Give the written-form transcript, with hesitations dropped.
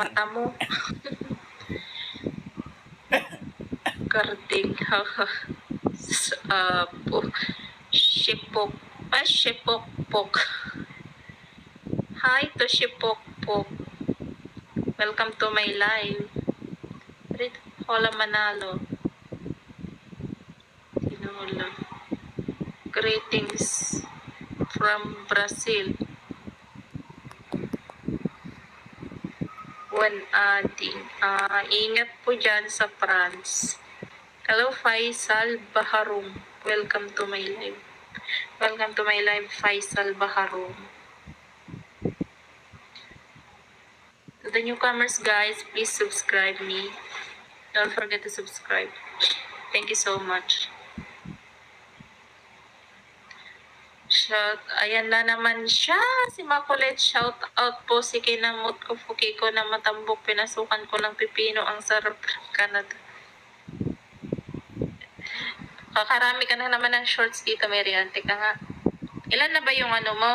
mata mo. Karding. Shipok. Shipokpok. Hi to Shipokpok. Welcome to my live. Hola Manalo. Tinola. Greetings from Brazil. When adding. Ingat po dyan sa France. Hello, Faisal Baharum. Welcome to my live. Welcome to my live, Faisal Baharum. To the newcomers, guys, please subscribe me. Don't forget to subscribe. Thank you so much. Shout, ayan na naman siya, si Makulit. Shout out po si Kinamot ko, Fuki ko na matambok. Pinasukan ko ng pipino, ang sarap ng Canada. Kakarami ka na naman ng shorts dito, Marian. Teka nga. Ilan na ba yung ano mo?